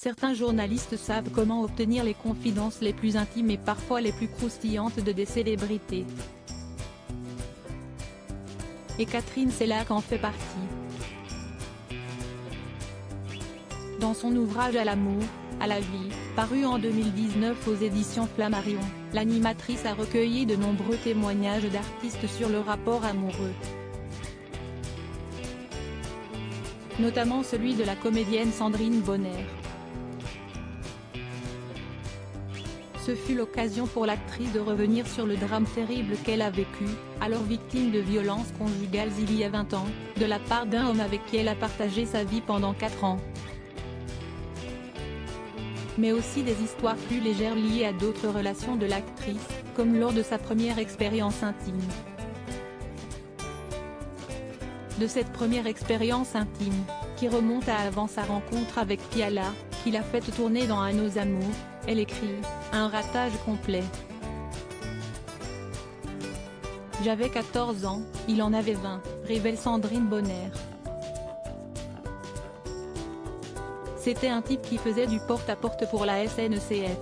Certains journalistes savent comment obtenir les confidences les plus intimes et parfois les plus croustillantes de des célébrités. Et Catherine Sellac en fait partie. Dans son ouvrage À l'amour, à la vie, paru en 2019 aux éditions Flammarion, l'animatrice a recueilli de nombreux témoignages d'artistes sur le rapport amoureux. Notamment celui de la comédienne Sandrine Bonnaire. Ce fut l'occasion pour l'actrice de revenir sur le drame terrible qu'elle a vécu, alors victime de violences conjugales il y a 20 ans, de la part d'un homme avec qui elle a partagé sa vie pendant 4 ans. Mais aussi des histoires plus légères liées à d'autres relations de l'actrice, comme lors de sa première expérience intime. De cette première expérience intime, qui remonte à avant sa rencontre avec Piala, qui l'a fait tourner dans À nos amours, elle écrit « Un ratage complet. J'avais 14 ans, il en avait 20, révèle Sandrine Bonnaire. C'était un type qui faisait du porte-à-porte pour la SNCF.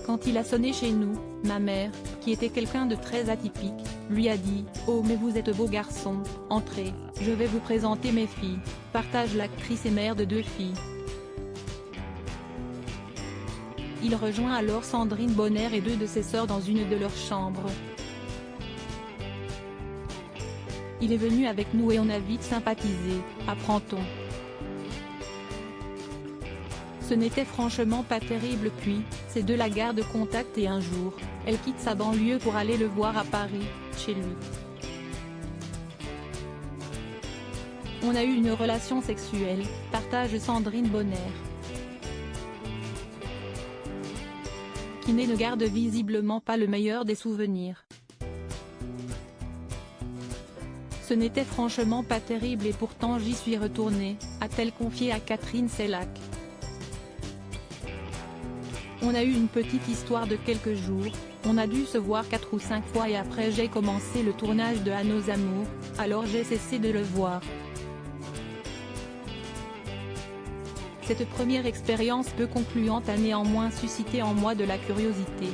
Quand il a sonné chez nous, ma mère, qui était quelqu'un de très atypique, lui a dit « Oh mais vous êtes beau garçon, entrez, je vais vous présenter mes filles », partage l'actrice et mère de 2 filles. Il rejoint alors Sandrine Bonnaire et 2 de ses sœurs dans une de leurs chambres. Il est venu avec nous et on a vite sympathisé, apprend-on. Ce n'était franchement pas terrible puis, ces 2 la gardent contact et un jour, elle quitte sa banlieue pour aller le voir à Paris, chez lui. On a eu une relation sexuelle, partage Sandrine Bonnaire. Qui ne garde visiblement pas le meilleur des souvenirs. Ce n'était franchement pas terrible et pourtant j'y suis retournée, a-t-elle confié à Catherine Sellac. On a eu une petite histoire de quelques jours, on a dû se voir 4 ou 5 fois et après j'ai commencé le tournage de À nos amours, alors j'ai cessé de le voir. Cette première expérience peu concluante a néanmoins suscité en moi de la curiosité.